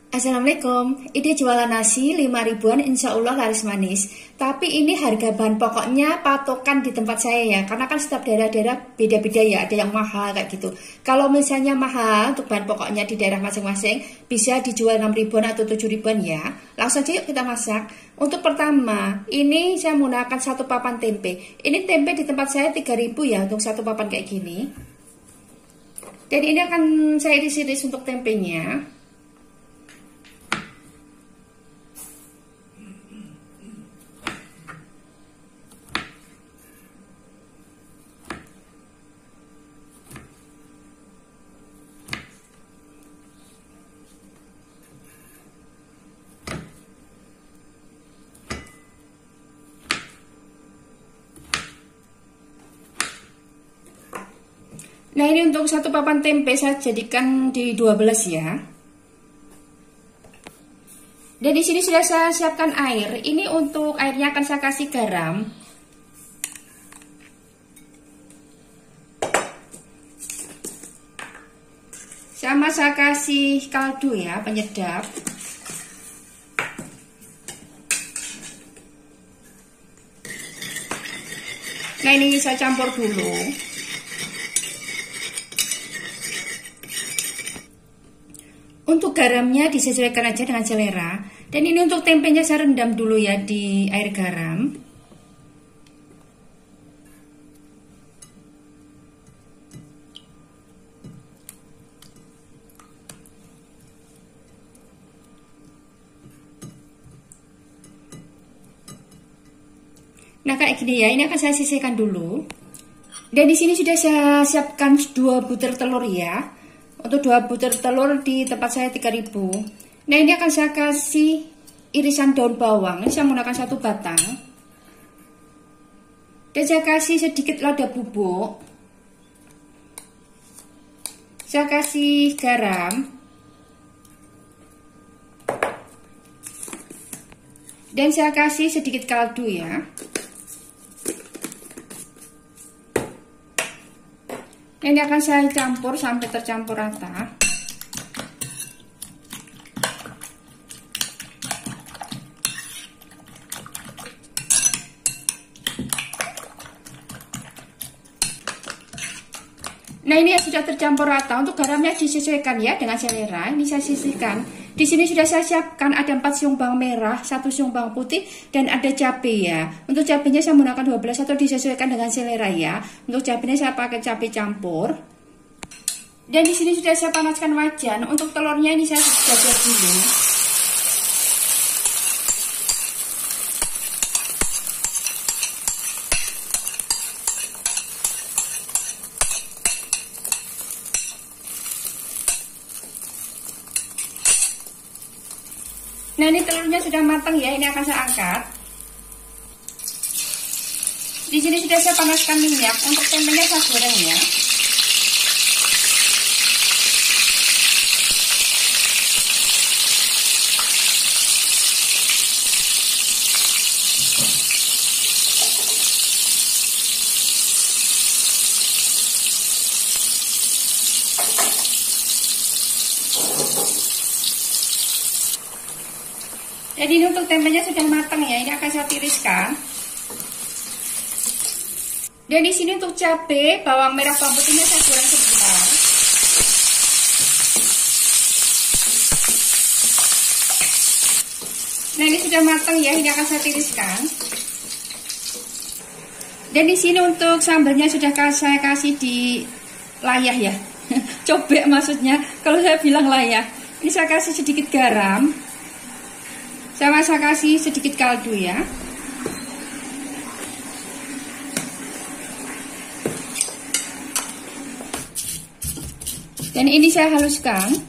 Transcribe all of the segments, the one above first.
Assalamualaikum, ide jualan nasi 5 ribuan insya Allah laris manis. Tapi ini harga bahan pokoknya patokan di tempat saya ya, karena kan setiap daerah-daerah beda-beda ya, ada yang mahal kayak gitu. Kalau misalnya mahal untuk bahan pokoknya di daerah masing-masing, bisa dijual 6 ribuan atau 7 ribuan ya. Langsung aja yuk kita masak. Untuk pertama, ini saya menggunakan 1 papan tempe. Ini tempe di tempat saya 3.000 ya untuk 1 papan kayak gini. Dan ini akan saya iris-iris untuk tempenya. Nah, ini untuk 1 papan tempe saya jadikan di 12 ya. Dan di sini sudah saya siapkan air. Ini untuk airnya akan saya kasih garam. Sama saya kasih kaldu ya, penyedap. Nah, ini saya campur dulu. Untuk garamnya disesuaikan aja dengan selera. Dan ini untuk tempenya saya rendam dulu ya di air garam. Nah, kayak gini ya, ini akan saya sisihkan dulu. Dan di sini sudah saya siapkan 2 butir telur ya. Untuk 2 butir telur di tempat saya 3.000. Nah, ini akan saya kasih irisan daun bawang. Ini saya menggunakan 1 batang. Dan saya kasih sedikit lada bubuk. Saya kasih garam. Dan saya kasih sedikit kaldu ya. Ini akan saya campur sampai tercampur rata. Nah, ini sudah tercampur rata. Untuk garamnya disesuaikan ya dengan selera. Ini saya sisihkan. Di sini sudah saya siapkan ada 4 siung bawang merah, 1 siung bawang putih, dan ada cabai ya. Untuk cabainya saya menggunakan 12 atau disesuaikan dengan selera ya. Untuk cabainya saya pakai cabai campur. Dan di sini sudah saya panaskan wajan. Untuk telurnya ini saya sudah buat dulu. Nah, ini telurnya sudah matang ya, ini akan saya angkat. Di sini sudah saya panaskan minyak. Untuk tempenya saya goreng ya. Jadi ini untuk tempenya sudah matang ya, ini akan saya tiriskan. Dan di sini untuk cabai, bawang merah, bawang putihnya saya goreng sebentar. Nah, ini sudah matang ya, ini akan saya tiriskan. Dan di sini untuk sambalnya sudah saya kasih di layah ya. Cobek maksudnya, kalau saya bilang layah. Ini saya kasih sedikit garam. Saya kasih sedikit kaldu ya. Dan ini saya haluskan.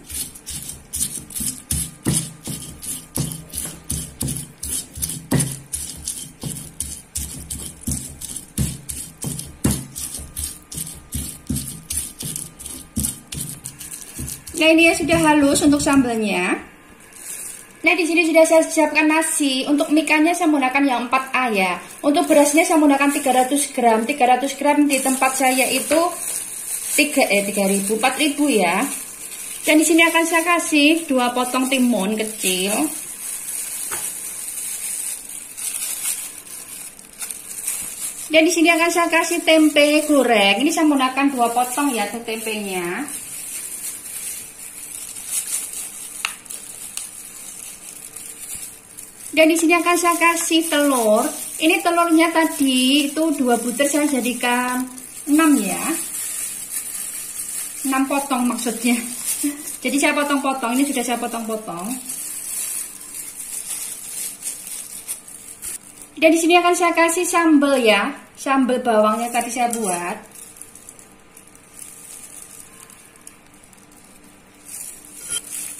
Nah, ini ya sudah halus untuk sambalnya. Nah, di sini sudah saya siapkan nasi. Untuk mie-nya saya menggunakan yang 4A ya. Untuk berasnya saya menggunakan 300 gram. 300 gram di tempat saya itu 4.000 ya. Dan di sini akan saya kasih 2 potong timun kecil. Dan di sini akan saya kasih tempe goreng. Ini saya menggunakan 2 potong ya tempenya. Dan di sini akan saya kasih telur. Ini telurnya tadi itu 2 butir, saya jadikan 6 ya. 6 potong maksudnya. Jadi saya potong-potong, ini sudah saya potong-potong. Dan di sini akan saya kasih sambal ya, sambal bawangnya tadi saya buat.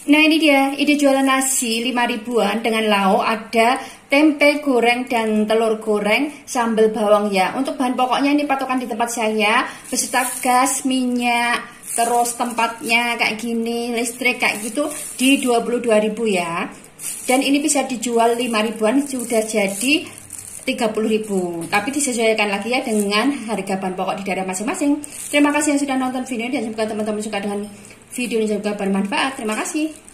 Nah ini dia, ide jualan nasi 5 ribuan dengan lauk, ada tempe goreng dan telur goreng, sambal bawang ya. Untuk bahan pokoknya ini patokan di tempat saya, beserta gas, minyak, terus tempatnya kayak gini, listrik kayak gitu di 22.000 ya. Dan ini bisa dijual 5 ribuan, sudah jadi 30.000. Tapi disesuaikan lagi ya dengan harga bahan pokok di daerah masing-masing. Terima kasih yang sudah nonton video, dan semoga teman-teman suka dengan video ini juga bermanfaat. Terima kasih.